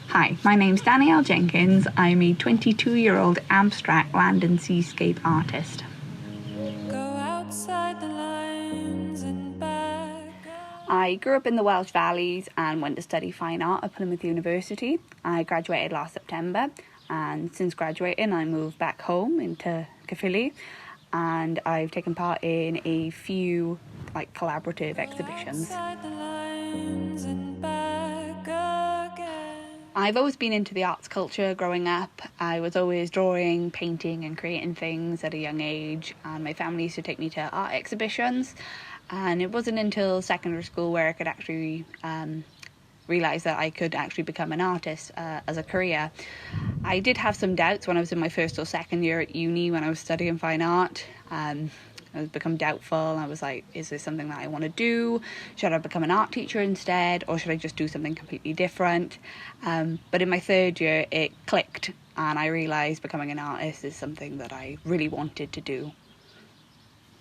Hi, my name's Danielle Jenkins. I'm a 22-year-old abstract land and seascape artist. I grew up in the Welsh valleys and went to study fine art at Plymouth University. I graduated last September, and since graduating I moved back home into Caerphilly, and I've taken part in a few collaborative exhibitions. I've always been into the arts culture growing up. I was always drawing, painting and creating things at a young age, and my family used to take me to art exhibitions, and it wasn't until secondary school where I could actually realise that I could actually become an artist as a career. I did have some doubts when I was in my first or second year at uni when I was studying fine art. I was become doubtful. I was like, is this something that I want to do? Should I become an art teacher instead, or should I just do something completely different? But in my third year it clicked, and I realised becoming an artist is something that I really wanted to do.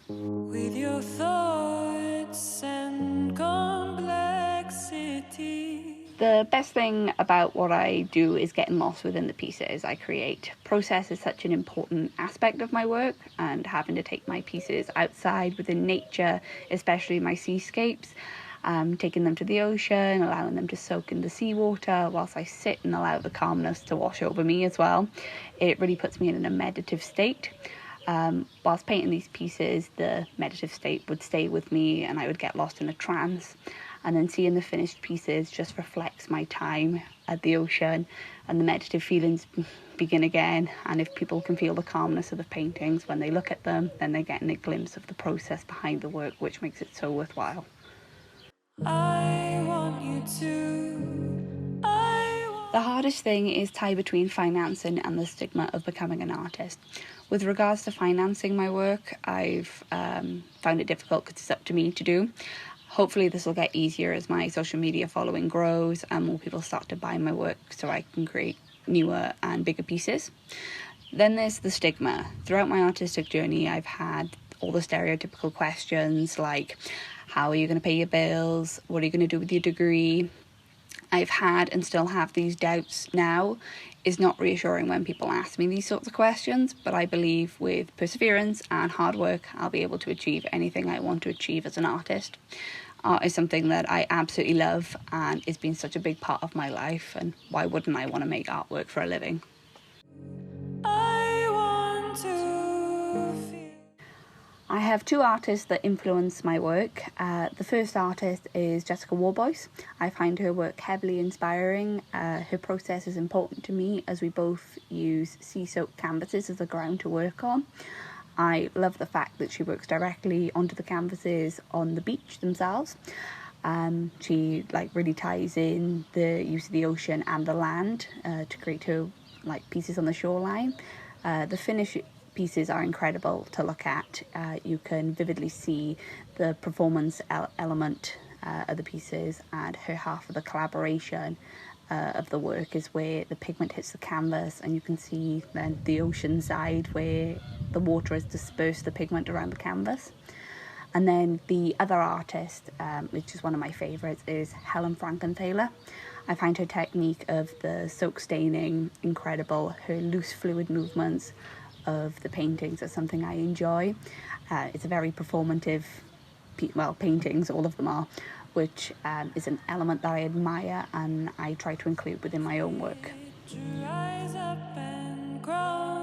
With your thoughts and complexity. The best thing about what I do is getting lost within the pieces I create. Process is such an important aspect of my work, and having to take my pieces outside within nature, especially my seascapes, taking them to the ocean, allowing them to soak in the seawater whilst I sit and allow the calmness to wash over me as well. It really puts me in a meditative state. Whilst painting these pieces, the meditative state would stay with me and I would get lost in a trance. And then seeing the finished pieces just reflects my time at the ocean, and the meditative feelings begin again. And if people can feel the calmness of the paintings when they look at them, then they're getting a glimpse of the process behind the work, which makes it so worthwhile. The hardest thing is tie between financing and the stigma of becoming an artist. With regards to financing my work, I've found it difficult because it's up to me to do. Hopefully this will get easier as my social media following grows and more people start to buy my work so I can create newer and bigger pieces. Then there's the stigma. Throughout my artistic journey, I've had all the stereotypical questions like, how are you going to pay your bills? What are you going to do with your degree? I've had and still have these doubts now. It's not reassuring when people ask me these sorts of questions, but I believe with perseverance and hard work, I'll be able to achieve anything I want to achieve as an artist. Art is something that I absolutely love, and it's been such a big part of my life, and why wouldn't I want to make artwork for a living? I have two artists that influence my work. The first artist is Jessica Warboys. I find her work heavily inspiring. Her process is important to me as we both use sea-soaked canvases as a ground to work on. I love the fact that she works directly onto the canvases on the beach themselves. She really ties in the use of the ocean and the land to create her pieces on the shoreline. The finish pieces are incredible to look at. You can vividly see the performance element of the pieces, and her half of the collaboration of the work is where the pigment hits the canvas, and you can see then the ocean side where the water has dispersed the pigment around the canvas. And then the other artist, which is one of my favourites, is Helen Frankenthaler. I find her technique of the soak staining incredible. Her loose fluid movements of the paintings are something I enjoy. It's a very performative, paintings, all of them are, which is an element that I admire and I try to include within my own work. Rise up and grow.